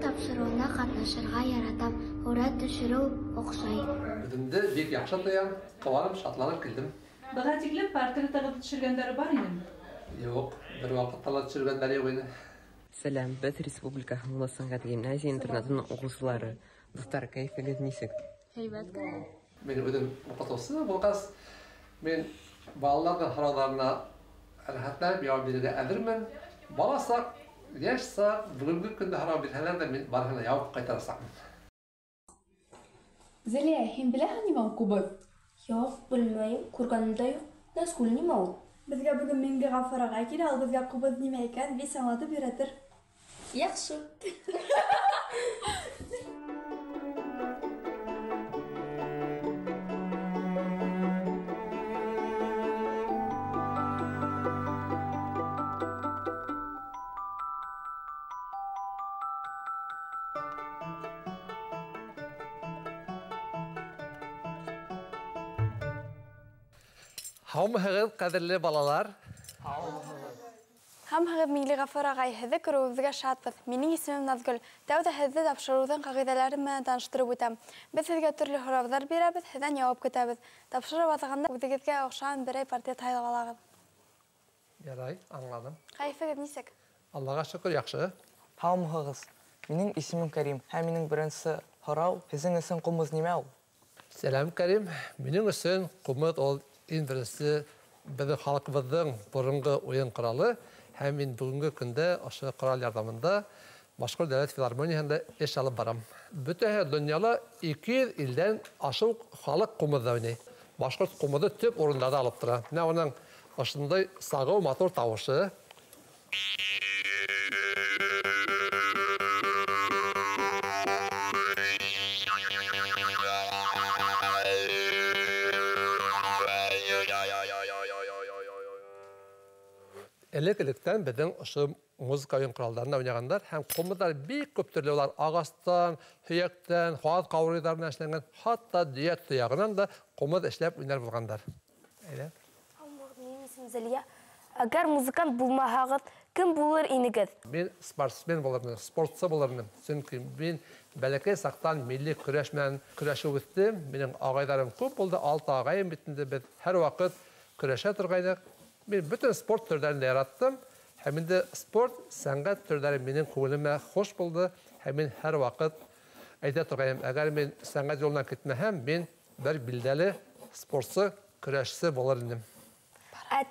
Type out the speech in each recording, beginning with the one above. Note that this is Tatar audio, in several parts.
тапшыруына катнашырга яратам. Урат төшүрүү окшой. Үземде бик яхшы тоям, кыланып, шатланып килдим. Быга тиклем портреттагы төшүргәндәре бар инде. Юк, бер вакытта төшүргәндәр юк иде. Сәлам, без Республика Һәм сәнгать гимназия интернатының укучылары. Дуслар, кайфыгыз ничек? Һәйбәт кенә. Мен үзем укытучы булгас, мен балаларның сорауларына рәхәтләнеп җавап бирергә әзермен. Баласак, яшь сак, бүгенге көндә сорау бирсәләр дә мин барыһына җавап кайтарасакмын. Зәлия, һин беләһең нимә ул кубыз? Юк, белмәйм, күргәнем дә юк. Назгүл нимә ул? Безгә бүген Миңге Гафар агай килә, ул безгә кубыз нимә икән бик аңлатып өйрәтер. Яхшы. Һаумыһығыҙ, ҡәҙерле балалар. Һәммәгеҙ Миңге Гафар агай, һеҙҙе күреүебеҙгә шатбыҙ. Минең исемем Назгөл. Тәүҙә һеҙҙе тапшырыуҙың ҡағиҙәләре менән таныштырып үтәм. Беҙ һеҙгә төрлө һорауҙар бирәбеҙ, һеҙҙән яуап көтәбеҙ. Тапшырып аҙағанда үҙегеҙгә оҡшаған берәй портрет һайлағыҙ. Ярай, аңладым. Кайфығыҙ нисек? Аллаға шөкөр, яҡшы. Һаумыһығыҙ. Минең исемем Кәрим һәм минең беренсе һорау һеҙҙең өсөн ҡумыҙ нимә ул? Сәлам, Кәрим. Минең өсөн ҡумыҙ ул иң беренсе беҙҙең халҡыбыҙҙың боронғо уйын ҡоралы. Һәм мин бүгенге көндә ошо ҡорал ярҙамында Башҡорт дәүләт филармонияһында эш алып барам. Бөтәһе донъяла 200 илдән ашыу халыҡ ҡумыҙҙа уйнай. Башҡорт ҡумыҙы төп урындарҙа алып тора. Менә уның ошондай сағыу матур тауышы. Элек-электән беҙҙең ошо музыка уйын ҡоралдарында уйнағандар һәм ҡумыҙҙар бик күп төрлө, улар ағастан, һөйәктән, ҡағаҙ ҡаурыйҙарынан эшләнгән, хатта дөйәк тояғынан да ҡумыҙ эшләп уйнар булғандар. Минең исемем Зәлия. Әгәр музыкант булмаһағыҙ, кем булыр инегеҙ? Мин спортсмен булырмын, спортсы булырмын. Сөнки мин бәләкәй саҡтан милли көрәш менән көрәшеп үҫтем. Минең ағайҙарым күп булды, 6 ағайым бит инде, беҙ һәр ваҡыт көрәшә торғайныҡ. Мин бөтөн спорт төрҙәрен дә яраттым. Һәм инде спорт, сәнғәт төрҙәре минең күңелемә хуш булды. Һәм мин һәр ваҡыт әйтә торғайным, әгәр мин сәнғәт юлынан китмәһәм, мин бер билдәле спортсы, көрәшсе булыр инем.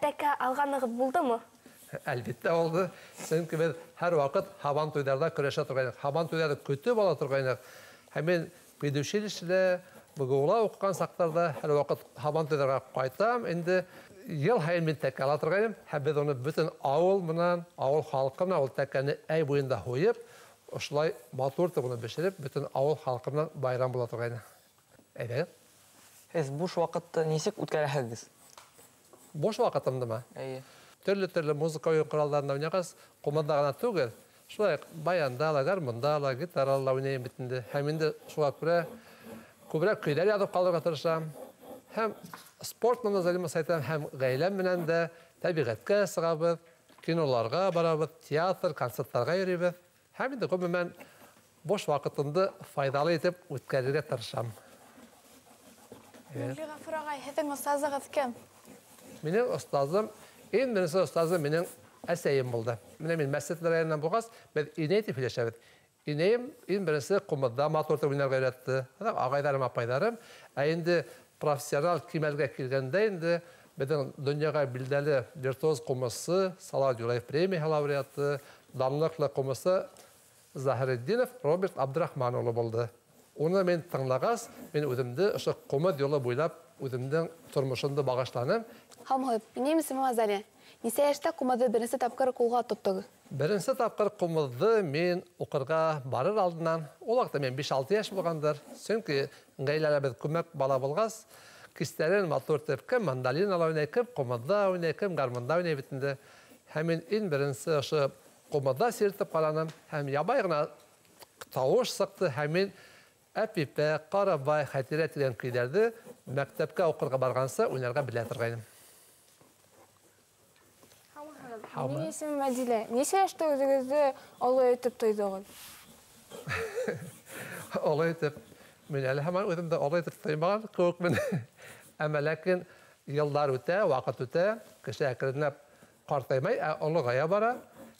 Тәкә алғанығыҙ булдымы? Әлбиттә булды. Сөнки беҙ һәр ваҡыт һабан туйҙарҙа көрәшә торғайныҡ. Һабан туйҙарҙы көтөп ала торғайныҡ. Һәм мин педучилищелә, БГУ-ла уҡыған саҡтарҙа һәр ваҡыт һабан туйҙарға ҡайтам. Инде йыл һайын мин тәкә ала торғайным. Һәм беҙ уны бөтөн ауыл менән, ауыл халҡы менән ул тәкәне әй буйында һуйып, ошолай матур итеп уны бешереп, бөтөн ауыл халҡы менән байрам була торғайны. Әйҙәгеҙ. Һеҙ буш ваҡытты нисек үткәрәһегеҙ? Бош ваҡытымдымы? Эйе. Төрлө-төрлө музыка уйын ҡоралдарында уйнағас, ҡумыҙҙа ғына түгел, шулай баянда ла, гармунда ла, гитарала ла уйнайым бит инде. Һәм инде шуға күрә күберәк көйҙәр яҙып ҡалырға тырышам. Һәм спорт менән заниматься итәм, һәм ғаиләм менән дә тәбиғәткә сығабыҙ, киноларға барабыҙ, театр, концерттарға йөрөйбөҙ. Һәм инде ғөмүмән бош ваҡытымды файҙалы итеп үткәрергә тырышам. Миңге Гафар агай, һеҙҙең остазығыҙ кем? Минең остазым, иң беренсе остазым минең әсәйем булды. Менә мин мәсет районынан булғас, беҙ инәй тип һөйләшәбеҙ. Инәйем иң беренсе ҡумыҙҙа матур итеп уйнарға өйрәтте. Ағайҙарым, апайҙарым. Ә инде профессионал кимәлгә килгәндә инде беҙҙең донъяға билдәле виртуоз ҡумыҙсы, Салауат Юлаев премияһы лауреаты, данлыҡлы ҡумыҙсы Заһретдинов Роберт Абдрахман улы булды. Уны мин тыңлағас, мин үҙемде ошо ҡумыҙ юлы буйлап үҙемдең тормошомдо багышланым. Һаумыһығыҙ, минең исемем Азалия. Нисә йәштә ҡумыҙҙы беренсе тапҡыр ҡулға тоттоғоҙ? Беренсе тапҡыр ҡумыҙҙы мин уҡырға барыр алдынан, ул ваҡытта мен 5-6 йәш булғандар. Сөнки ғаиләлә беҙ күмәк бала булғас, кистәрен матур итеп, кем мандолинала уйнай, кем ҡумыҙҙа уйнай, кем гармунда уйнай бит инде. Һәм мин иң беренсе ошо ҡумыҙҙа сиртеп ҡараным, һәм ябай ғына тауыш сыҡты, һәм мин Әпипә, Ҡарабай, Хәтирә тигән көйҙәрҙе мәктәпкә уҡырға барғансы уйнарға белә торғайным. Минең исемем Мәдилә. Нисә йәштә үҙегеҙҙе оло итеп тойҙоғоҙ? Олай итеп, мен әле һаман үҙемдә олай итеп тоймаған күкмен. Әмма ләкин йылдар үтә, вакыт үтә, кеше әкренләп картаймай, ә олыгая бара.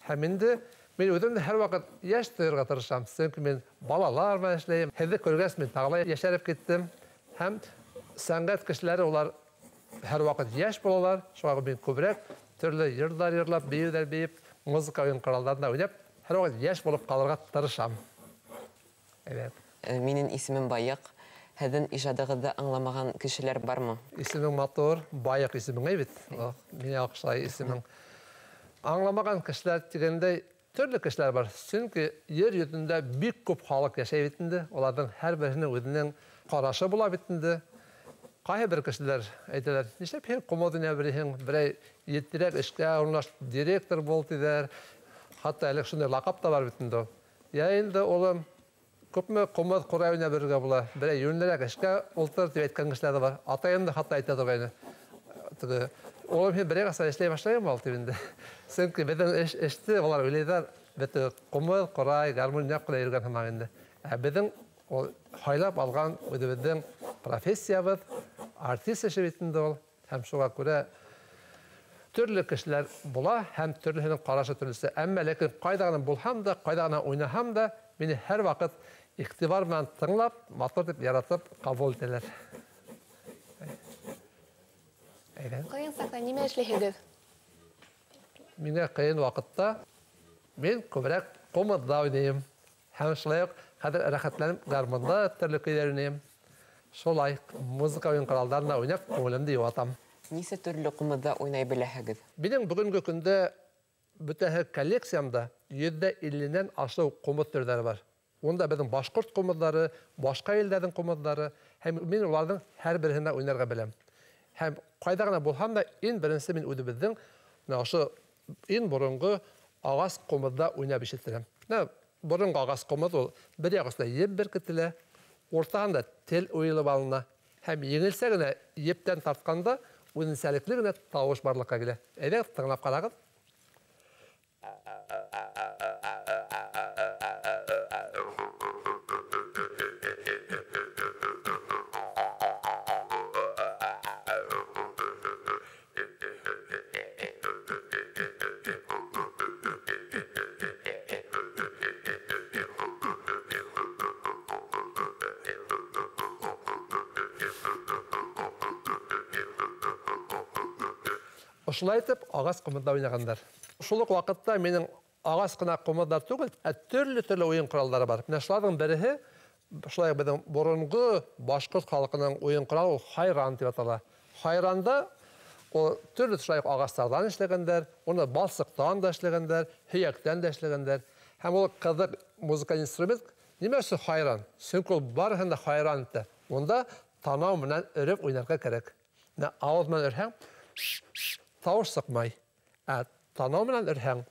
Һәм инде мен үҙемдә һәр вакыт яшь тоярга тырышам. Сөнки мен балалар белән эшләйм. Һеҙҙе күргәс, мен тагы яшәреп киттем. Һәм сәнгать кешеләре улар һәр вакыт яшь булалар. Шуңа мен күбрәк төрле йырҙар йырлап, бейеүҙәр бейеп, музыка уен коралдарында уйнап, һәр вакыт яшь булып калырга тырышам. Evet. Минең исемем Байык. Һеҙҙең ижадығыҙҙы аңламаған кешеләр бармы? Исемең матур, Байык исемең бит. Миңә оҡшай исемең. Аңламаған кешеләр тигәндәй төрлө кешеләр бар. Сөнки ер йөҙөндә бик күп халык йәшәй бит инде. Уларҙың һәр береһенең үҙенең ҡарашы була бит инде. Ҡайһы бер кешеләр әйтәләр, нишләп һин ҡомоҙ беләһең, берәй еттерәк эшкә урынлаш, директор бул тиҙәр. Хатта әле шундай лаҡап та бар бит инде. Я инде улым күпме ҡомоҙ ҡурай уйнап бергә була. Берәй йүнлерәк эшкә ултыр тип әйткән кешеләр дә бар. Атайым да хатта әйтә торғайны. Улым һин берәй ҡасан эшләй башлайыңмы ул тип инде. Сөнки беҙҙең эште улар уйлайҙар, беҙ ҡомоҙ, ҡурай, гармун яҡлай йөрөгән һымаҡ инде. Ә беҙҙең һайлап алған үҙебеҙҙең профессиябыҙ, артист эше бит инде ул. Һәм шуға күрә төрлө кешеләр була, һәм төрлөһөнөң ҡарашы төрлөсә. Әммә ләкин ҡайҙа ғына булһам да, ҡайҙа ғына уйнаһам да, мине һәр ваҡыт иғтибар менән тыңлап, матур итеп яратып ҡабул итәләр. Ҡыйын саҡта нимә эшләйһегеҙ? Миңә ҡыйын ваҡытта мин күберәк ҡомыҙҙа уйнайым. Һәм шулай уҡ хәҙер рәхәтләнеп гармунда төрлө көйҙәр уйнайым. Шулай музыка уйын ҡоралдарына уйнап, күңелемде йыуатам. Нисә төрлө ҡумыҙҙа уйнай беләһегеҙ? Минең бөгөнгө көндә бөтәһе коллекциямда 150-нән ашыу ҡумыҙ төрҙәре бар. Унда беҙҙең башҡорт ҡумыҙҙары, башҡа илдәрҙең ҡумыҙҙары, һәм мин уларҙың һәр береһенә уйнарға беләм. Һәм ҡайҙа ғына булһам да, иң беренсе мин үҙебеҙҙең ошо иң боронғо ағас ҡумыҙҙа уйнап ишеттерәм. Боронғо ағас ҡумыҙ ул бер яҡ оста еп беркетелә, уртаһында тел уйылып алына, һәм еңелсә генә ептән тартҡанда үҙенсәлекле генә тауыш барлыҡҡа килә. Әйҙәгеҙ, тыңлап ҡарағыҙ. Ошолай итеп, ағас ҡомыҙҙа уйнағандар. Шул уҡ ваҡытта минең ағас ҡына ҡомыҙҙар түгел, ә төрлө уйын ҡоралдары бар. Менә шуларҙың береһе, шулай беҙҙең боронғо башҡорт халҡының уйын ҡоралы ул хайран тип атала. Хайранда төрлө шулай ағастарҙан эшләгәндәр, уны балсыҡтан да эшләгәндәр, һөйәктән дә эшләгәндәр. Һәм ул ҡыҙыҡ музыка инструмент. Нимә өсөн хайран? Сөнки ул барыһын да хайран итә. Унда танау менән өрөп уйнарға кәрәк. Ауыҙ менән өрһәң, тауыш сыҡмай. Ә танау менән өрһәң,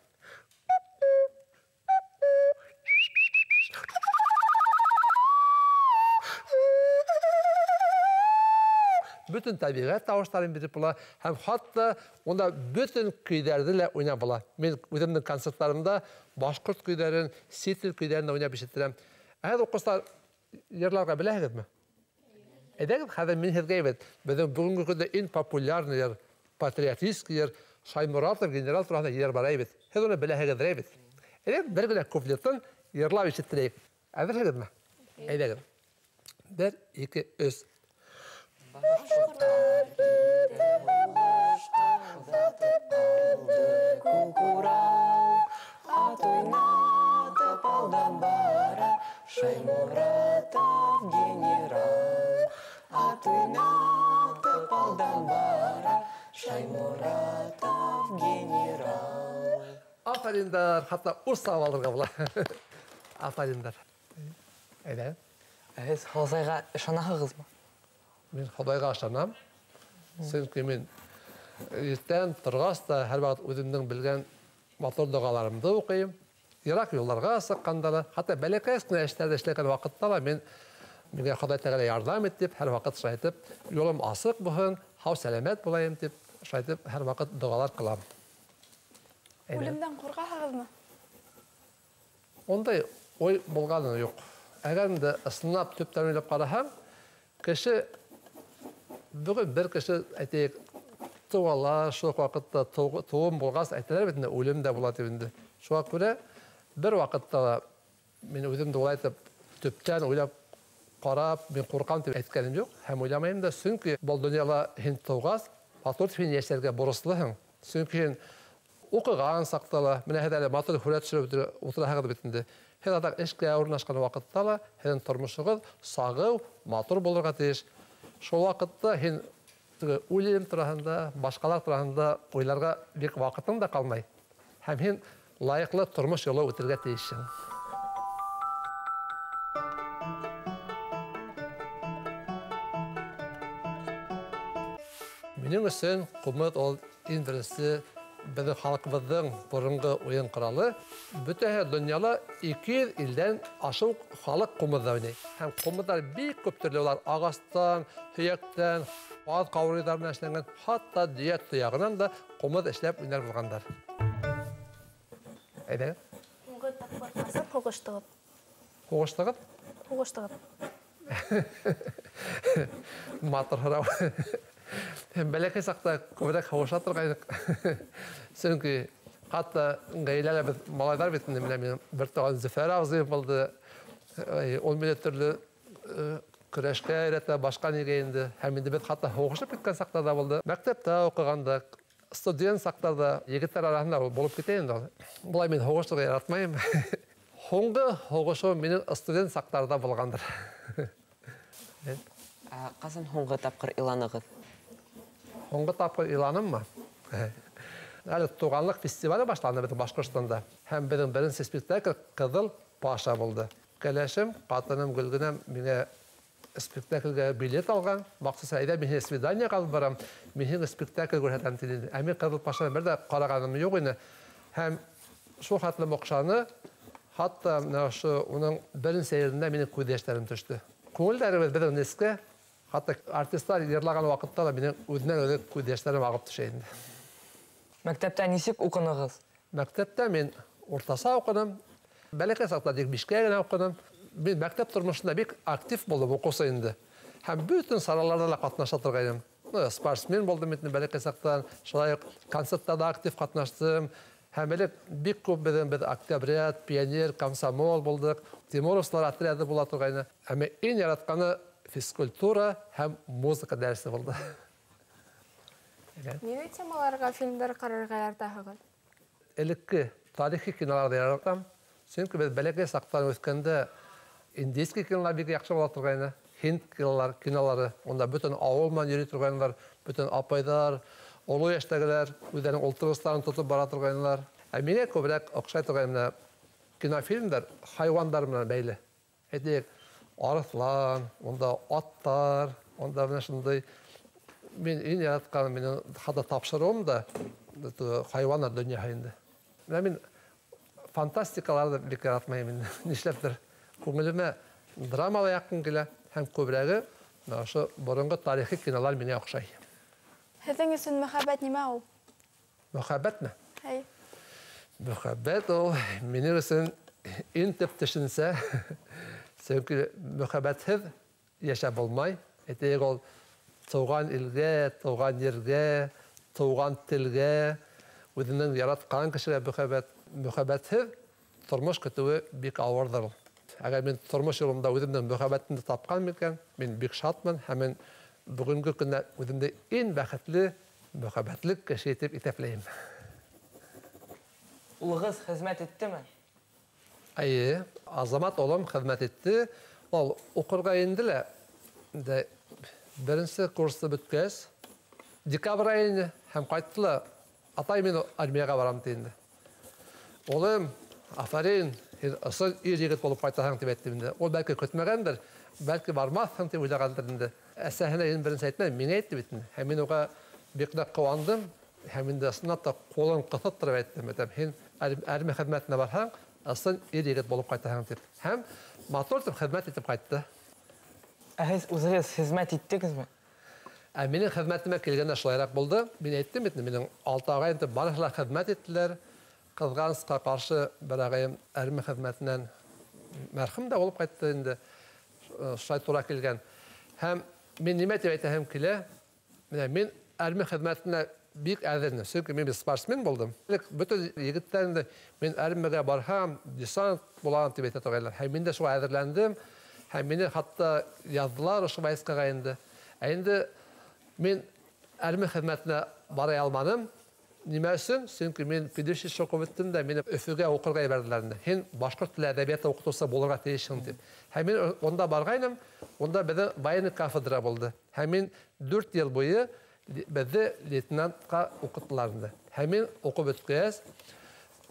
бөтөн тәбиғәт тауыштарын биреп була, һәм хатта унда бөтөн көйҙәрҙе лә уйнап була. Мин үҙемдең концерттарымда башҡорт көйҙәрен, сит ил көйҙәрен уйнап ишеттерәм. Һеҙ уҡыусылар йырларға беләһегеҙме? Әйҙәгеҙ, хәҙер мин һеҙгә әйтәм, беҙҙең бөгөнгө көндә иң популярный йыр, патриотический йыр, Шаймуратов генерал тураһында йыр бар әйбит. Һеҙ уны беләһегеҙ әйбит. Әйҙәгеҙ, бер генә куплетын йырлап ишеттерәйек. Әҙерһегеҙме? Әйҙәгеҙ. 1, 2, 3. Башҡорттар килде һуғышҡа, оҙатып ҡалды күк Урал. Ат уйнатып алдан бара, Шаймуратов генерал. Ат уйнатып алдан бара, Шаймуратов генерал. Афариндар, хатта устап алырға була. Афариндар. Әйҙә. Һеҙ Хоҙайға ышанаһығыҙмы? Мин Хоҙайға ышанам. Сөнки мин иртән торғас та һәр ваҡыт үҙемдең белгән матур доғаларымды уҡыйым. Йыраҡ юлларға сыҡҡанда ла, хатта бәләкәс кенә эштәрҙе эшләгән ваҡытта ла миңә Хоҙай Тәғәлә ярҙам ит тип, һәр ваҡыт шулай итеп, юлым асыҡ булһын, һау-сәләмәт булайым тип, шулай итеп, һәр ваҡыт доғалар ҡылам. Үлемдән ҡурҡаһығыҙмы? Ондай ой булганы юк. Әгәр инде ысынлап төптән уйлап караһаң, кеше бүген бер кеше әйтәйек туала, шул вакытта туым булгас әйтәләр бит инде үлем дә була дип инде. Шуңа күрә бер вакытта мин үзем дә улайтып төптән уйлап карап, мин куркам дип әйткәнем юк. Һәм уйламыйм да, чөнки бу дөньяда һин тугас, матур һин яшәргә бурыслыһың. Чөнки һин укыган сактала, менә хәдәле матур хүрәт төшереп утыраһыгыз бит инде. Һәр адам эшкә урнашкан вакытта ла һинең тормышыгыз сагыу, матур булырга тиеш. Шул вакытта һин үлем турында, башкалар турында уйларга бик вакытың да калмай. Һәм һин лайыклы тормыш юлы үтәргә тиешсең. Минем өчен кумыт ул иң беренче безнең халкыбызның борынгы уен коралы. Бөтен дөньяда 200 илдән ашык халык кумыты уйный. Һәм кумытлар бик күп төрле булар. Агастан, һөяктән, ат кавырыйлар белән эшләнгән, хатта диет туягынан да кумыт эшләп уйнар булганнар. Әйдә. Һуңгы тапкыр касып һугыштыгып. Һугыштыгып? Һугыштыгып. Матур һорау. Бәләкәй сакта күбрәк һугыша торгайдык. Чөнки хатта гаиләләр бит малайлар бит инде мен бер тагын Зөфәр абзый булды. Ул мине төрле көрәшкә өйрәтә, башка нигә инде. Һәм инде бит хатта һугышып киткән сакта да булды. Мәктәптә укыганда, студент сактарда егетләр арасында булып китә инде. Булай мин һугышырга яратмыйм. Һуңгы һугышу минем студент сактарда булгандыр. Касан һуңгы тапкыр иланыгыз? Һуңгы тапкыр иланыммы? Әле туганлык фестивале башланды бит Башкортстанда. Һәм безнең беренче спектакль Кызыл Паша булды. Кәләшем, катыным Гөлгенәм миңа спектакльгә билет алган. Махсус әйдә мин свидание алып барам. Мин спектакль күрһәтәм диде. Әми Кызыл Пашаны бер дә караганым юк иде. Һәм шул хатлы мокшаны хатта менә шу уның беренче сәерендә минем күз яшьләрем төште. Күңелләребез безнең нескә хатта артистлар йырлаган вакытта да минем үзеннән-үзе күз яшьләрем агып төшә инде. Мәктәптә ничек укыныгыз? Мәктәптә мин уртаса укыдым. Бәләкәй сакта дик 5кә генә укыдым. Мин мәктәп тормышында бик актив булдым укыса инде. Һәм бүтән сараларда да катнаша торгайным. Спортсмен булдым инде бәләкәй сактан. Шулай ук концертта акtif катнаштым. Һәм бик күп без октябрят, пионер, комсомол булдык. Тимуровлар отряды була торгайны. Һәм иң яратканы физкультура һәм музыка дәресе булды. Нинди темаларга фильмдар карарга яратасыз? Элекке тарихи киноларда яратам. Чөнки без бәләкәй сактан үскәндә индийский кинолар бик яхшы була торгайны. Hind кинолары, онда бүтән авыл менән йөри торганнар, бүтән апайдар, олы яшьтәгеләр үзләренең ултырышларын тотып бара торганнар. Миңа күбрәк охшай торган кинофильмдар хайвандар белән бәйле. Әйтик, арыслан, онда аттар, онда менә шундый мин иң яраткан минем хата тапшыруым да хайваннар дөньяһында. Мин фантастикаларда бик яратмыйм инде. Нишләптер? Күңелемә драмалар якын килә һәм күбрәге ошо борынгы тарихи кинолар миңа охшай. Һеҙҙең өсөн мөхәббәт нимә ул? Мөхәббәтме? Һәй. Мөхәббәт ул минем өсөн иң төп төшенсә. Чөнки мөхәббәтһеҙ яшәп булмай. Әйтәйек, ул туган илгә, туган ергә, туган телгә, үзенең яраткан кешегә мөхәббәтһеҙ тормыш көтүе бик авырдыр. Әгәр мин тормыш юлымда үземнең мөхәббәтемне тапкан микән, мин бик шатмын һәм мин бүгенге көндә үземне иң бәхетле, мөхәббәтле кеше итеп исәпләйм. Улыгыз хезмәт иттеме? Әйе, Азамат улым хезмәт итте. Ул укырга инде лә беренче курсты беткәч, декабрь айында һәм кайттылар. Атай мин армиягә барам диде. Улым, афарин, ысыл ир-егет булып кайтасың дип әйттем инде. Ул бәлки көтмәгәндер, бәлки бармассың дип уйлагандыр инде. Әсәһенә инде беренче әйтмәде, миңа әйтте бит инде. Һәм мин уга бик нык куандым. Һәм инде сынатта кулын кысып торып әйттем. Һин армия хезмәтенә барсаң, ысыл ир-егет булып кайтасың дип. Һәм матур итеп хезмәт итеп кайтты. Һез үзегез хезмәт иттегезме? Минем хезмәтемә килгәндә шулайрак булды. Мин әйттем бит, минем 6 агай итеп барышлар хезмәт иттеләр. Кызганска каршы бер агайым армия хезмәтеннән Мәрхүм дә булып кайтты инде. Шулай тура килгән. Һәм мин нимә дип әйтәм килә? Менә мин армия хезмәтенә бик әзермен. Чөнки мин спортсмен булдым. Бөтен егетләрне мин армиягә барһам, десант булам дип әйтә торганнар. Һәм мин дә шулай әзерләндем. Һәм мине хатта яздылар ошо войскага инде. Инде мин армия хезмәтенә бара алмадым. Нимә өчен? Чөнки мин педагогик шоку биттем дә мине Өфөгә укырга ебәрделәр. Һин башкорт теле әдәбияты укытучысы булырга тиешсең дип. Һәм мин онда баргайным, онда бездә военный кафедра булды. Һәм мин 4 ел буе бездә лейтенантка укыттылар инде. Һәм мин укып беткәч,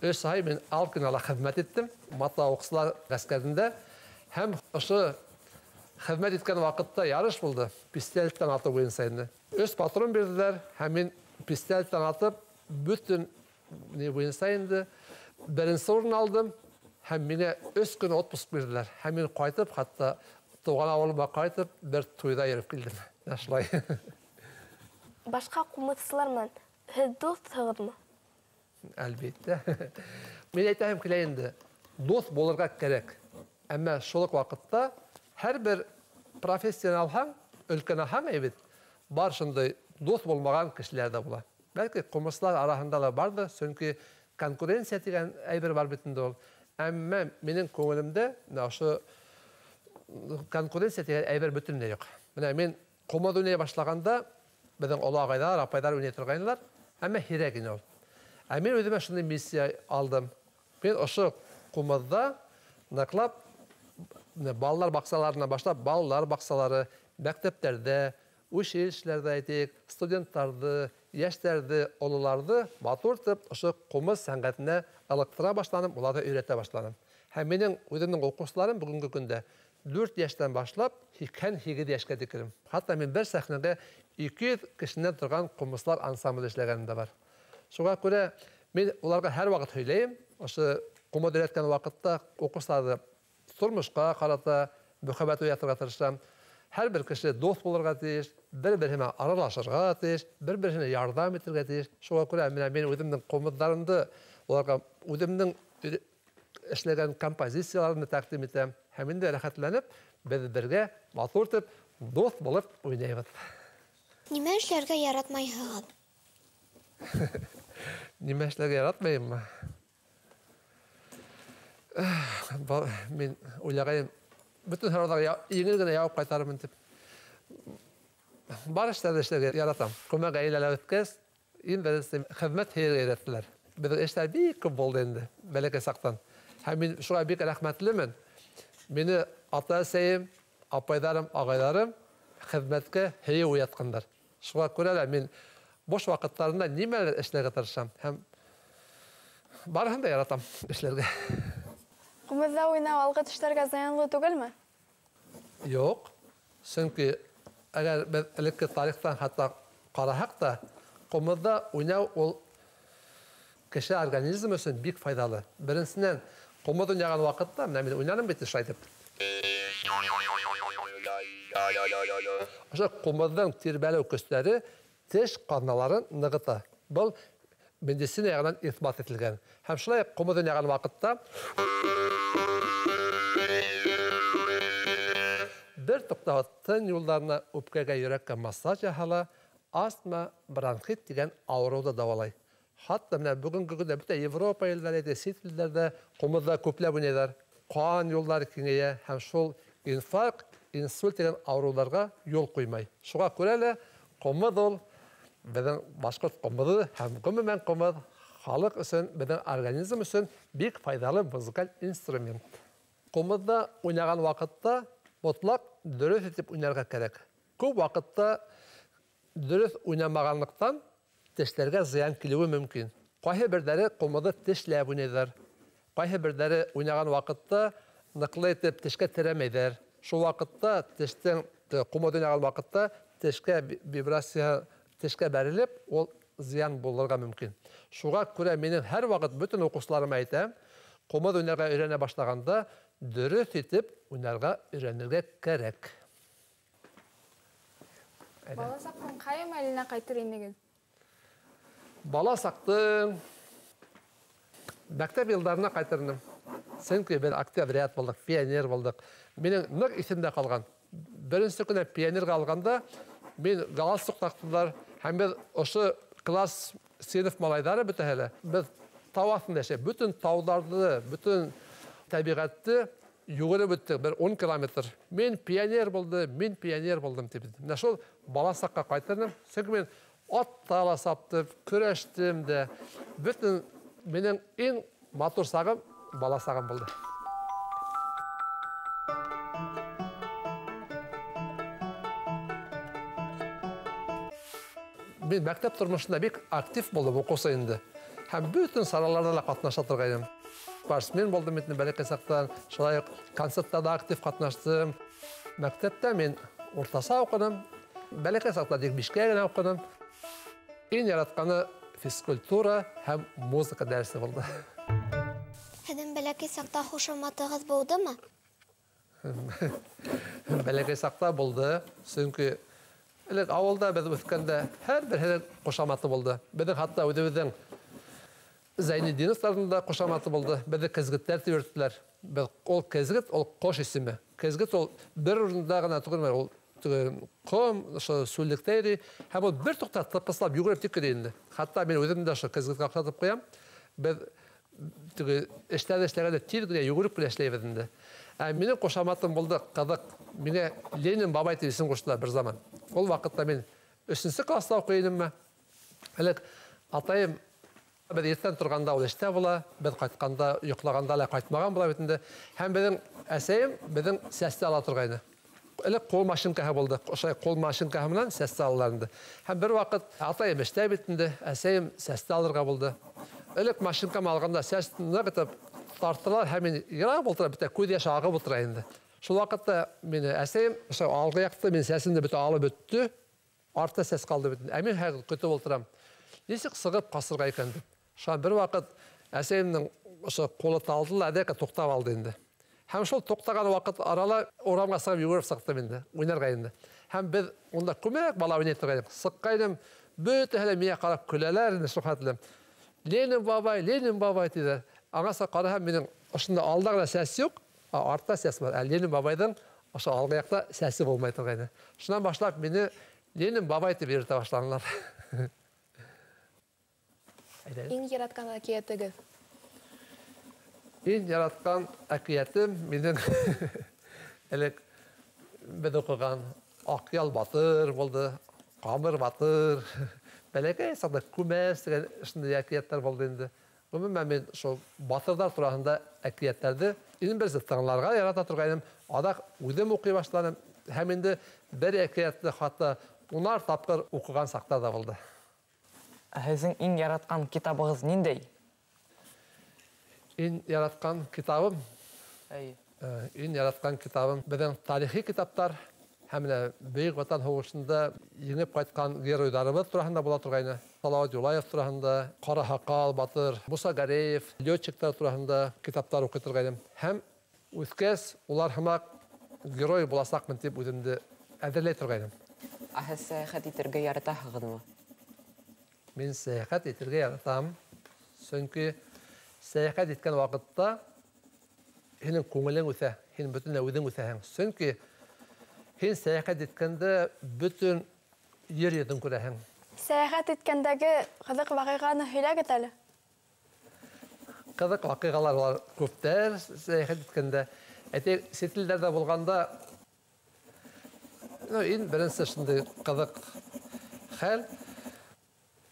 3 ай мин Алкинала хезмәт иттем, Матла укытучылар гаскәрендә. Һәм ошо хезмәт иткән вакытта ярыш булды. Пистолеттан ату буенча инде. 3 патрон бирделәр, һәм мин пистолеттан атып bütün ne bu insaydı birinci sorun aldım hem mine 3 gün otpusк verdiler hem mine kaytıp hatta tuğan avılıma kaytıp bir tuyda yerip geldim. Yaşlay. Başka kumutçularla dost sığdımı? Elbette. Mine aytayım ki endi dost bolurga gerek. Ama şoluk vakitte her bir profesyonel han ülkene han evet bar şunday dost bolmagan kişiler de bular. Belki komşular arasında da vardı. Çünkü konkurensiya diyen әйбер var bütünde ol. Ama benim konulimde şu konkurensiya diyen әйбер bütünde yok. Ben komod oynaya başlaganda bizim olağaylar, apaylar oynaytırganlar. Ama hirek ol. Ben özüme şunday missiya aldım. Ben oşu komodda naklap ballar baksalarına başlap ballar baksaları mektepterde, училищеләрдә әйтик, студентларны, яшьләрне, олыларны матуртып, ошо комыз сәнгатенә алыктыра башланым, уларны өйрәтә башланым. Һәм минең үземнең укучыларым бүгенге көндә 4 яшьтән башлап 2 яшькә тикерим. Хәтта мин бер сәхнәдә 200 кешенән торган комызлар ансамбле эшләгәнем дә бар. Шуңа күрә мин уларга һәр вакыт һөйләйм, ошо комод өйрәткән вакытта укучыларны тормышка карата мөхәббәт уятырга тырышам. Her bir kişi dost bulurga tiyиш, bir-birine aralaşırga tiyиш, bir-birine yardım etirge tiyиш. Şoğa göre men özümden komutlarımda olarga özümden işlegen kompozisiyalarını takdim etem. Hemin de rahatlanıp biz birge maturtip dost bulup oynayabız. Nima эшләргә яратмайһығыҙ? Nima эшләргә yaratmayımмы? Мен уйлагайым bütün sorulara yeni gene cevap kaytarımın tip. Barışlarda işler yaratam. Kuma gayleler ötkez, inverse hizmet heyrettiler. Bizim işler bir küp oldu indi. Belki saktan. Hem şuraya bir rahmetlimin. Beni atasayım, apaydarım, ağaylarım hizmetke heye uyatkanlar. Şuraya göre ben boş vakitlerinde nimeler işlerge tartışam. Hem barışım da yaratam işlerge. Kumuzda oynab algı tişlerge zayanlı түгелме? Yok. Çünkü eğer biz ilk tarihten hatta karahak da kumuzda oynav ol kişi organizm için büyük faydalı. Birincisinden kumuz oynayan vakitte ben oynarım bitti şaydıp. Aşağı kumuzdan tirbeli öküsleri teş karnaların nıgıtı. Bu medisine yanından ispat edilgen. Hem şöyle kumuz oynayan vakitte bir toktağıttın yollarına öpkəgə yürekə masaj yahala, astma, bronxit degen ağrığı da davalay. Hatta bugünkü gündə bütün Avropa illərdə, sit illərdə komuzda köpləb oynayırlar. Qan yolları kengeye, hem şol infarkt, insult degen ağrılarga yol koymay. Şoğa görələ komuz ol, bizden başkurt komuzu, hem gümümen komuz, halk üçün, bizden organizm üçün büyük faydalı müzikal instrument. Komuzda oynayan vakitte mutlak dürüst etip oynarga gerek. Көп vakitte dürüst oynamağanlıktan teşlerge ziyan kilimi mümkün. Qayı birleri komuzda teşleyip oynayırlar. Qayı birleri oynayan vakitte nıklı etip teşke teremeyler. Şu vakitte teşten komuzda oynayan vakitte teşke vibrasiya teşke berilip o ziyan bulurga mümkün. Şuğa göre benim her vakit bütün okusularıma aytam, komuz oynarga öğrene başlaganda dürüst etip oynarga öğrenirge gerek. Бала сақтан қай мәліне қайтыр енегіз? Bala saktım. Mektep yıllarına kaytırdım. Сөнки бер октябрят булдык, пионер булдык. Минең нык исемдә калган. Беренче көне пионерга алганда мин галстук тактылар һәм без ошо класс сыйныф малайлары бөтәһеле. Без тау астында яшәп, бөтен тауларны, бөтен табигатьне югары бөттек, бер 10 километр. Мин пионер булдым дип. Менә шул бала сакка кайтырдым. Сөнки мин ат тала саптым, көрәштем дә. Бөтен минең иң матур сагым бала сагым булды. Мин мәктәп тормышында бик актив булдым уку сайында. Һәм бөтен сараларда да катнаша торгайным. Спортсмен булдым бит бәләкәй сактан, шулай концертларда актив катнаштым. Мәктәптә мин уртаса укыдым. Бәләкәй сакта тик 5кә генә укыдым. Иң яратканы физкультура һәм музыка дәресе булды. Һеҙҙең бәләкәй саҡта хушаматығыҙ булдымы? Бәләкәй сакта булды, сөнки элек авылда без үҫкәндә һәр берһенең ҡушаматы булды. Беҙҙең хатта үҙебеҙҙең Зәйнетдиновтарҙың ҡушаматы булды. Беҙҙе кезгеттәр тип йөрөттөләр. Ул кезгет, ул ҡош исеме. Кезгет ул бер урында ғына түгелме, ул ҡом, сүллектәйҙе, һәм ул бер туҡта тыпыслап йүгереп тик китә инде. Хатта мин үҙем дә ошо кезгеткә оҡшатып ҡуям. Беҙ эшләгәндә тиҙ генә йүгереп кенә эшләйбеҙ инде. Минең ҡушаматым булды ҡыҙыҡ. Миңә Ленин бабай тип исем ҡуштылар бер заман. Ул ваҡытта мин 3-нче класста уҡый инемме. Элек атайым беҙ иртән торғанда ул эштә була, беҙ ҡайтҡанда, йоҡлағанда ла ҡайтмаған була бит инде. Һәм беҙҙең әсәйем беҙҙең сәсте ала торғайны. Элек ҡул машинкаһы булды. Ошо ҡул машинкаһы менән сәсте алалар инде. Һәм бер ваҡыт атайым эштә бит инде, әсәйем сәсте алырға булды. Элек машинкамы алғанда сәсте ныҡ итеп тартылар һәм мин йыраҡ ултыра, бөтә күҙ йәше ағып ултыра инде. Шул ваҡытта мине әсәйем алғы яҡты мин сәсемде бөтә алып бөттө, артта сәс ҡалды бит. Ә мин һәр көтөп ултырам. Нисек сығып ҡасырға икән дип. Шуға бер ваҡыт әсәйемдең ошо ҡулы талды ла әҙәкә туҡтап алды инде. Һәм шул туҡтаған ваҡыт арала урамға сығып йүгереп сыҡтым инде, уйнарға инде. Һәм беҙ унда күмәк бала уйнай торғайныҡ. Сыҡҡайным, бөтәһе лә миңә ҡарап көләләр инде шул хәтлем. Ленин бабай тиҙәр. Аңаса ҡараһам, минең ошонда алда ғына сәс юҡ, артта сәс бар. Ә Ленин бабайҙың ошо алғы яҡта сәсе булмай торғайны. Шунан башлап мине Ленин бабай тип йөрөтә башланылар. Иң яратҡан әкиәтегеҙ? Иң яратҡан әкиәтем минең элек беҙ уҡыған Аҡъял батыр булды, Ҡамыр батыр, бәләкәй саҡта Күмәс тигән шундай әкиәттәр булды инде. Ғөмүмән мин шул батырҙар тураһында әкиәттәрҙе иң берсе тыңларға ярата торғайным. Аҙаҡ үҙем уҡый башланым. Һәм инде бер әкиәтте хатта 10 тапҡыр уҡыған саҡта да булды. Һеҙҙең иң яратҡан китабығыҙ ниндәй? Иң яратҡан китабым? Иң яратҡан китабым беҙҙең тарихи китаптар һәм Бөйөк Ватан һуғышында еңеп ҡайтҡан геройҙарыбыҙ тураһында була торғайны. Салауат Юлаев тураһында, Ҡара һаҡал батыр, Муса Гареев, летчиктар тураһында китаптар уҡый торғайным. Һәм үҫкәс улар һымаҡ герой буласаҡмын тип үҙемде әҙерләй торғайным. Һеҙ сәйәхәт итергә яратаһығыҙмы? Мин сәйәхәт итергә яратам. Сөнки сәйәхәт иткән ваҡытта һинең күңелең үҫә, һин бөтөнләй үҙең үҫәһең. Сөнки һин сәйәхәт иткәндә бөтөн ер-йөҙөн күрәһең. Сәйәхәт иткәндәге ҡыҙыҡ ваҡиғаны һөйләгеҙ әле. Ҡыҙыҡ ваҡиғалар бар күптәр сәйәхәт иткәндә. Әйтәйек, сит илдәрҙә булғанда иң беренсе шундай ҡыҙыҡ хәл.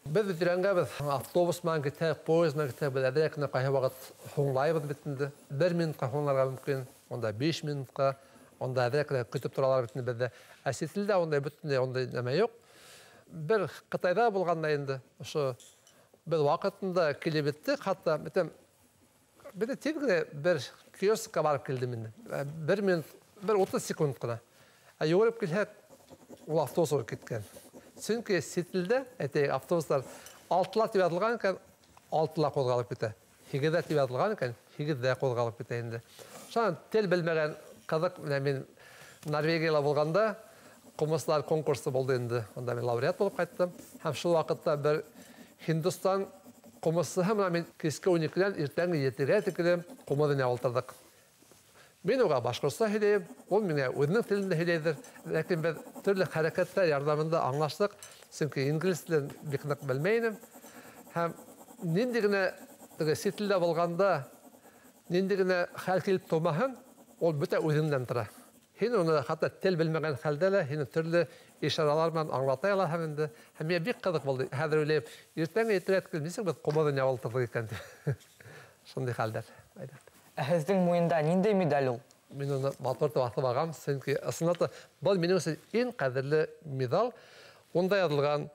Беҙ өйрәнгәбеҙ, автобус менән китһәк, поезд менән китһәк, беҙ әҙерәк кенә ҡайһы ваҡыт һуңлайбыҙ бит инде. 1 минутҡа һуңларға мөмкин, онда 5 минутҡа, онда әҙерәк кенә көтөп торалар бит инде беҙҙә. Ә сит илдә ондай бөтөнләй ондай нәмә юҡ. Бер Ҡытайҙа булғанда инде, ошо беҙ ваҡытында килеп еттек, хатта беҙ тиҙ генә бер киоскка барып килдем инде. 1 минут, 30 секунд ҡына. Ә йүгереп килһәк, ул автобус урып киткән. Сөнки сит илдә, әйтәйек, автобустар 6-ла тип яҙылған икән, 6-ла ҡуҙғалып китә. 8-дә тип яҙылған икән, 8-дә ҡуҙғалып китә инде. Шунан тел белмәгән ҡыҙыҡ менән мин Норвегияла булғанда ҡумыслар конкурсы булды инде. Онда мин лауреат булып ҡайттым. Һәм шул ваҡытта бер Һиндостан Комысыһы менә мин киске 12-дән иртәнге 7-гә тиклем комыдын ялтырдык. Мин уга башкортса һөйләйм, ул миңа үзенең телендә һөйләйдер. Ләкин без төрле хәрәкәттәр ярдәмендә аңлаштык. Чөнки инглиз телен бик нык белмәйнем. Һәм нинди генә сителдә булганда, нинди генә хәл килеп тумаһын, ул бөтә үзеннән тора. Һин уны хәтта тел белмәгән хәлдә лә һин төрле ишаралар белән аңлата алаһың инде. Һәм миңа бик кызык булды. Хәзер уйлыйм, иртәнге иртәгә нисек без комыдын ялтырдык икән дип. Шундый хәлдәр. Һезнең муенда ниндәй медаль ул? Мин уны матур итеп атып алгам, чөнки ысынлап был минем өчен иң кадерле медаль. Онда язылган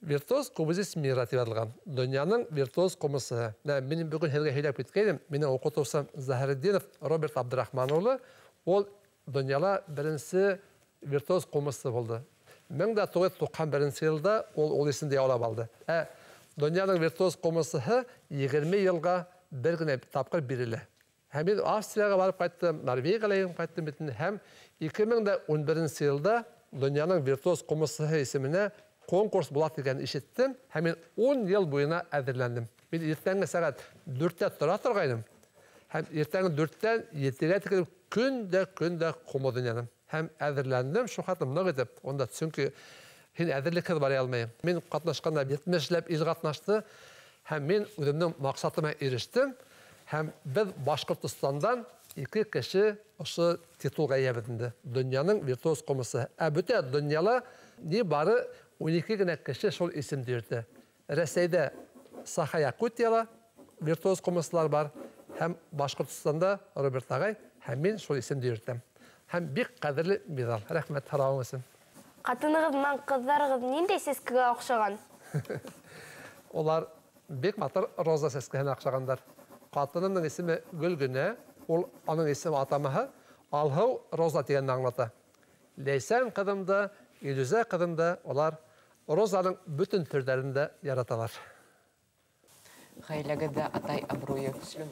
Виртуоз кубызис мира дип язылган. Дөньяның виртуоз комысы. Мин бүген һәргә һөйләп киткәнем, минем укытучым Заһретдинов Роберт Абдрахман улы, ул дөньяда беренче виртуоз комысы булды. 1991 елда ул исемдә яулап алды. Дөньяның виртуоз комысыһы 20 елга бер генә тапкыр бирелә. Һәм мин Австриягә барып кайттым, Норвегиягә кайттым битен, һәм 2011 елда дөньяның виртуоз комысыһы исеменә конкурс була дигән ишеттем, һәм мин 10 ел буена әзерләндем. Мин иртәнге сәгать 4-тә тора торгайным. Һәм иртәнге 4-тән 7-гә тиклем көндә комыдын янам. Һәм әзерләндем, шу хатым нык итеп, онда чөнки һин әзерлеккә бара алмыйм. Мин катнашканда 70 ләп ил катнашты, һәм мин үземнең максатыма ирештем. Һәм без Башкортстандан 2 кеше ошо титулга ия булды. Дөньяның виртуоз комысы. Бөтә дөньяла ни бары 12 генә кеше шул исемде йөртә. Рәсәйдә Саха Якутияла виртуоз комысылар бар, һәм Башкортстанда Роберт агай, һәм мин шул исемде йөртәм. Һәм бик кадерле медаль. Рәхмәт һорауыңыз өчен. Катыныгыз менән кызларыгыз ниндәй сескегә охшаган? Олар бик матур роза сескәһенә охшагандар. Катынымның исеме Гөлгөнә, ул аның исеме атамаһы Алһыу Роза дигәнне аңлата. Ләйсән кызымда, Илүзә кызымда олар розаның бүтән төрләрендә яраталар. Гаиләгәдә атай абруе көчлеме?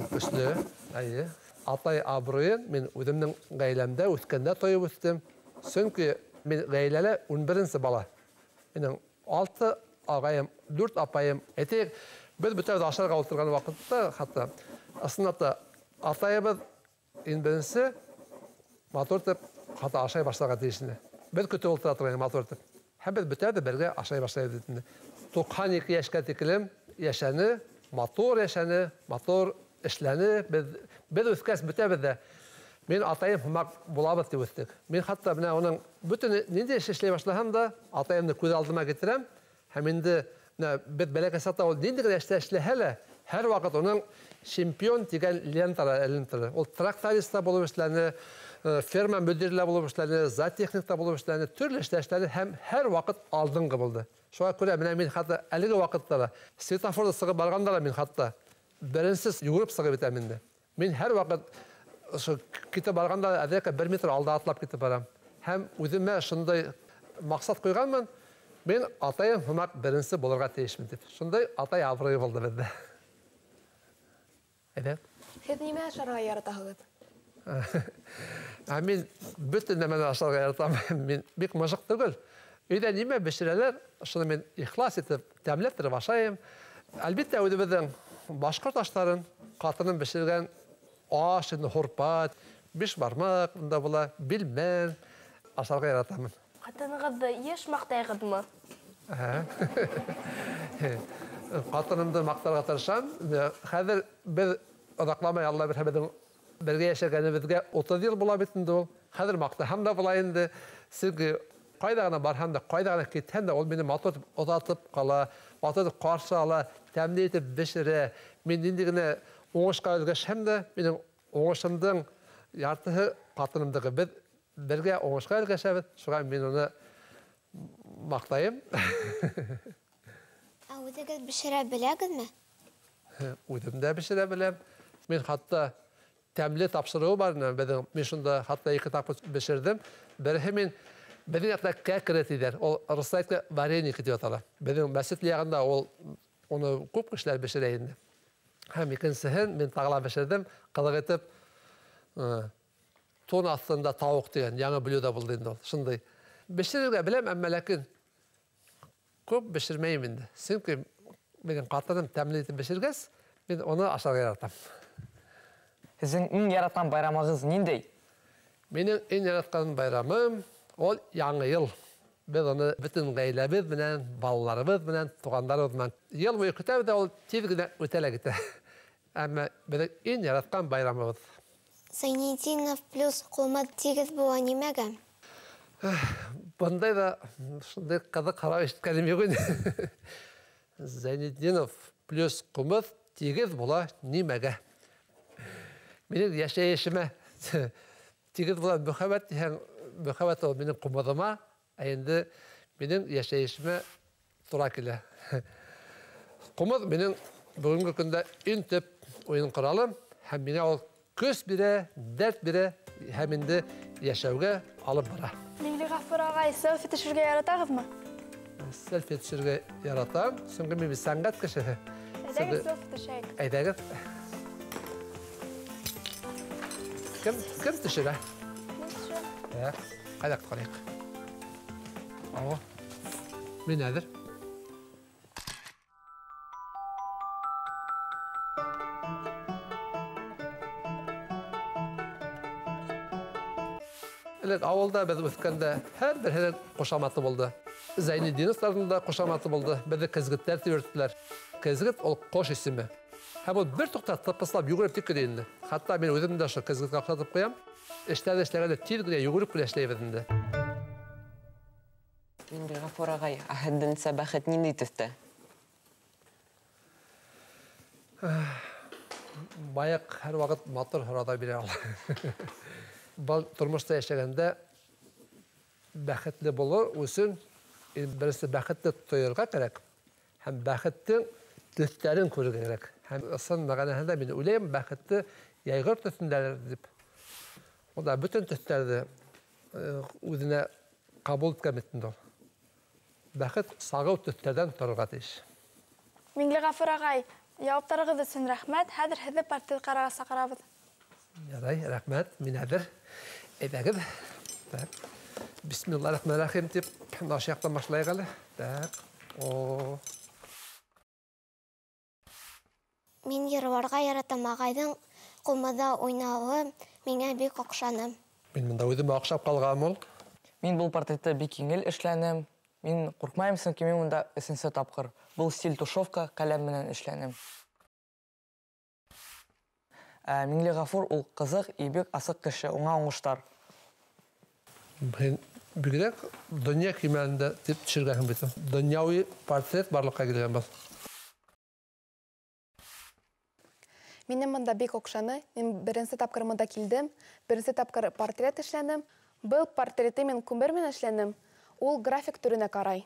Көчле, әйе. Атай абруен мин үземнең гаиләмдә үскәндә тоеп үстем. Чөнки мин гаиләле 11нче бала. Минем 6 агайым, 4 апайым. Әйтик, без бөтәбез ашарга утырган вакытта, хәтта асынатта атайыбыз 11нче матур итеп хәтта ашай башларга тиешне. Без көтеп утыра торган матур итеп. Һәм без бөтәбез бергә ашай башлайбыз инде. 92 яшькә тиклем яшәне, матур яшәне, матур эшләне. Без үскәс бөтәбез дә мин атайым хымак булабыз дип үстек. Мин хәтта менә аның бүтән нинди эш эшләй башласам да атаемны күз алдыма китерәм. Һәм инде без бәләкәй сата ул нинди генә эшләһә лә һәр вакыт аның чемпион дигән ленталар элентерде. Ул тракторист булып эшләне, ферма мөдирләре булып эшләне, зоотехникта булып эшләне, төрле эшләшләре һәм һәр вакыт алдынгы булды. Шуңа күрә менә мин хәтта әлеге вакытта светофорда сыгып барганда да мин хәтта беренсез югырып сыгып итәм инде. Мин һәр вакыт ошо китеп барганда әдәкә 1 метр алда атлап китеп барам. Һәм үземә шундай максат куйганмын. Мин атайым хымак беренче булырга тиешмен дип. Шундай атай абруй булды бездә. Әйдә. Һез нимә ашарга яратаһыгыз? Мин бүтән нәмәне ашарга яратам. Мин бик мыжык түгел. Өйдә нимә бешерәләр, шуны мин ихлас итеп, тәмләттереп ашайм. Әлбәттә, үзебезнең башкорт ашларын, катының бешергән аш, хорпат, биш бармак, монда була, билмән ашарга яратам. Катыныгызды еш мактайгызмы? Катынымды мактарга тырышам. Хәзер без одакламай Алла бер хәбәдән бергә яшәгәнебезгә 30 ел була бит инде ул. Хәзер мактаһам да була инде. Сезгә кайда гына барһам да, кайда гына китһәм дә ул мине матур озатып кала, матур каршы ала, тәмле итеп бешерә. Мин нинди генә уңышка өлгәшһәм дә, минем уңышымдың яртыһы катынымдагы. Без бергә уңышка өлгәшәбез. Шуңа мин уны мактайым. Үзегез бешерә беләгезме? Үзем дә бешерә беләм. Мин хатта тәмле тапшыруы бар. Мин шунда хатта 2 тапкыр бешердем. Бере мин безнең якта кәкре диләр. Ул русайка варенье дип атала. Безнең мәсҗид ягында ул уны күп кешеләр бешерә инде. Һәм икенчесен мин тагыла бешердем. Кылык итеп тон астында тавык дигән яңа блюдо булды инде ул. Шундай бешерергә беләм, әмма ләкин күп бешермәйм инде. Чөнки Benim katlarım təmin etip pişirgəs, ben onu aşağı yaratam. Sizin en yaratan bayramınız neydi? Benim en yaratkan bayramım ol Yanı yıl. Biz onu bütün gaylabız bilen, ballarımız bilen, tuğanlarımız bilen yıl boyu kütəb de ol tezgide ötele gitti. Ama bizim en yaratkan bayramımız. Зайнетдинов плюс Кулмат тигіз була немеге? Bunday da şunday kızı kara işitkenim yok idi. Zeyniddinov plus Kumuz tigiz bola nimege. Benim yaşayışıma tigiz bola mühebbet ol benim Kumuz'uma, endi benim yaşayışıma tura kile. Kumuz benim bugünkü günde en tüp oyun kuralım. Hem beni ol küs bire, dert bire, hem indi yaşavga alıp bara. Mingli Gafur ağay selfie düşürge yaratağız mı? Selfie düşürge yaratam. Çünkü bir sanat kişi. Edəgə selfie düşəyik. Eydəgət. Kim düşürə? Ya, qaydaq qalıyıq. Ava. Bu nədir? Evet, avulda biz ötkəndə hər bir qoşamatı oldu. Zeyniddinov da qoşamatı oldu. Bizi kızgıtlar tüyürtdülər. Kızgıt ol qoş isimi. Ha bu bir toxtat tıpıslab yugurub tüküreyindi. Hatta ben özüm de şu kızgıt qaxlatıp qoyam. İşlerdə tezgine yugurub güləşləyibidindi. Minli Gafur ağay, ahadın sabahat neydi tüfte? Bayaq hər vaxt motor hırada biri al. Bu turmuşda yaşaganda bəxtli bulur, üçün birisi bəxtli tuyurğa gerek. Hem bəxtli tütlərin körü gerek. Hem ısın məqanəndə beni öləyim bəxtli yaygır tütünlər deyip. O da bütün tütlərdi özünə kabul etmətində ol. Bəxt sağıl tütlərdən tururğa deyiş. Mingli Gafur ağay, cavaplarınız üçün rəhmət. Hədir hizib partiya qarağa saqarabız. Yaray, rəhmət, minədir. Edəgib. Bismillahirrahmanirrahim deyip naşıyaqdan başlayıq əli. O. Мен йырларға яратам ағайдың Кулмада ойнауы меңа бик оҡшаны. Мен мында өзім ақшап қалғам ол. Мен бұл портретті бик еңел эшләнем. Мен қорқмайым, сөнки мен мұнда өсенсе тапқыр. Бұл стиль тушевка каләм менән эшләнем. Миңли Гафур ул қызық, бик асык кеше, уңа уңыштар. Мен бигерәк дөнья кимәлендә дип төшергәнем бит. Дөньяви портрет барлыкка килгән был. Минем мында бик оҡшаны. Мин беренсе тапкыр мында килдем. Беренсе тапкыр портрет эшләнем. Был портретты мин күмер менән эшләнем. Ул график түренә карай.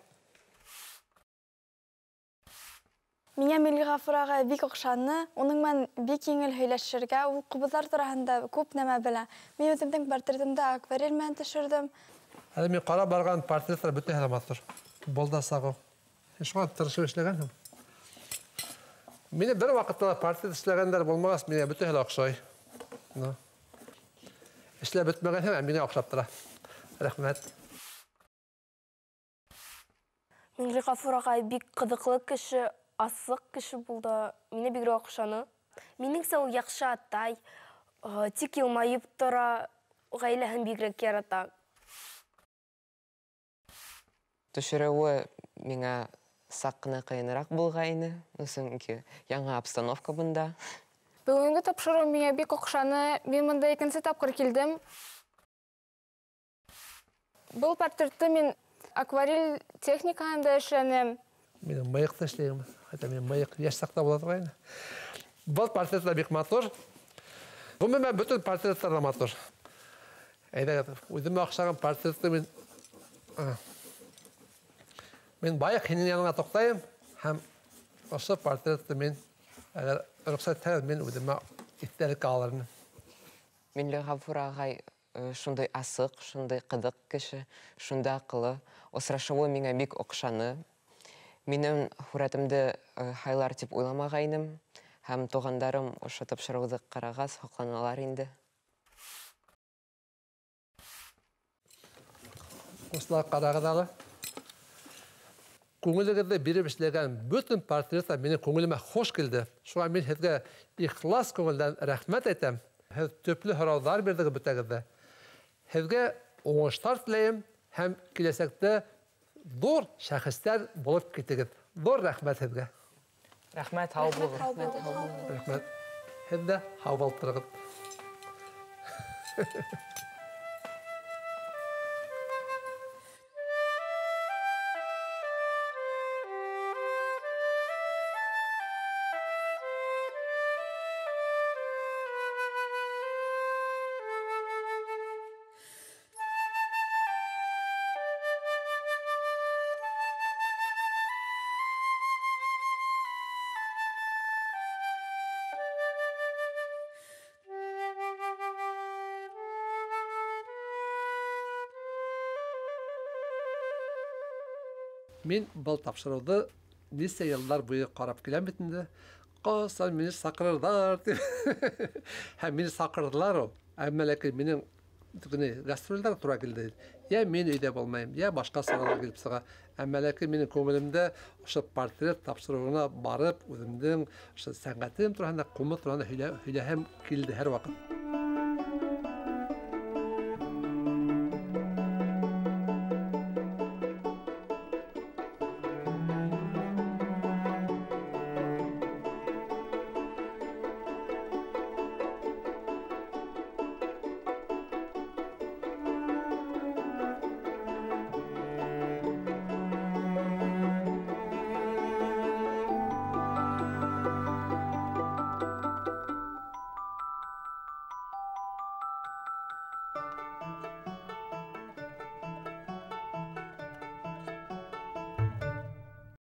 Миңа Миңли Гафур ağай бик оҡшаны. Уның менән бик еңел һөйләшергә, ул ҡубыҙҙар тураһында күп нәмә белә. Мин үҙемдең портретымды акварель менән төшөрдөм. Әле мин ҡарап барған портретлар бөтәһе матур. Болда сағу. Шуңа тырышып эшләгәнмен. Мине бер ваҡытта портрет эшләгәндәр булмағас, миңә бөтәһе лә оҡшай. Эшләп бөтмәгән һәм миңә оҡшап тора. Рәхмәт. Миңли Гафур ağай бик ҡыҙыҡлы кеше, асыҡ кеше булды. Мине бигерәк оҡшаны. Минеңсә ул яҡшы атай, тик йылмайып тора, ғаиләһен бигерәк ярата. Төшөрөүе миңә саҡ ҡына ҡыйыныраҡ булғайны, сөнки яңы обстановка бында. Бөгөнгө тапшырыу миңә бик оҡшаны. Мин мында икенсе тапкыр килдем. Был портретты мин акварель техникаһында эшләнем. Минең мыйыҡты эшләйем. Хәтта минең мыйыҡ йәш саҡта була торғайны. Был портретлар бик матур. Ғөмүмән бөтөн портретлар да матур. Әйҙәгеҙ, үҙемә оҡшаған портретты Мен байыҡ һинең яныңа тоҡтайым, һәм ошо портретты мин, әгәр рөхсәт итһәгеҙ, мин үҙемә иҫтәлеккә алырмын. Минли Гафур ağай шундай асыҡ, шундай ҡыҙыҡ кеше, шундай аҡыллы. Осрашыуы миңә бик оҡшаны. Минең һүрәтемде һайлар тип уйламағайным, һәм туғандарым ошо тапшырыуҙы ҡарағас һоҡланалар инде. Осылар ҡарағыҙ алы. көңілігізді беріп ішлеген бүтін портреттер менің көңіліме хош келді. Шуға мен сізге ихлас көңілден рәхмәт айтам. Сіз төплі сұрақтар бердіңіз бүтәгізді. Сізге оңыштар тілеймін, һәм келешекте зор шәхестер болып кетегіз. Зор рәхмәт сізге. Рәхмәт, һау булығыз. Рәхмәт. Сіз де һау болып тұрыңыз. Мен бұл тапшыруды несе елдар бойы қарап келем бетінде. Қосан мені сақырырдар деп. Һәм мені сақырдылар ол. Әммәләкі менің гастрольдар тұра келді. Я мен өйде болмайым, я башқа сыралар келіп сыға. Әммәләкі менің көңілімді ұшы портрет тапшыруына барып, өзімдің сәңғәтім тұрғанда, құмы тұрғанда хүйләһем келді әр вақыт.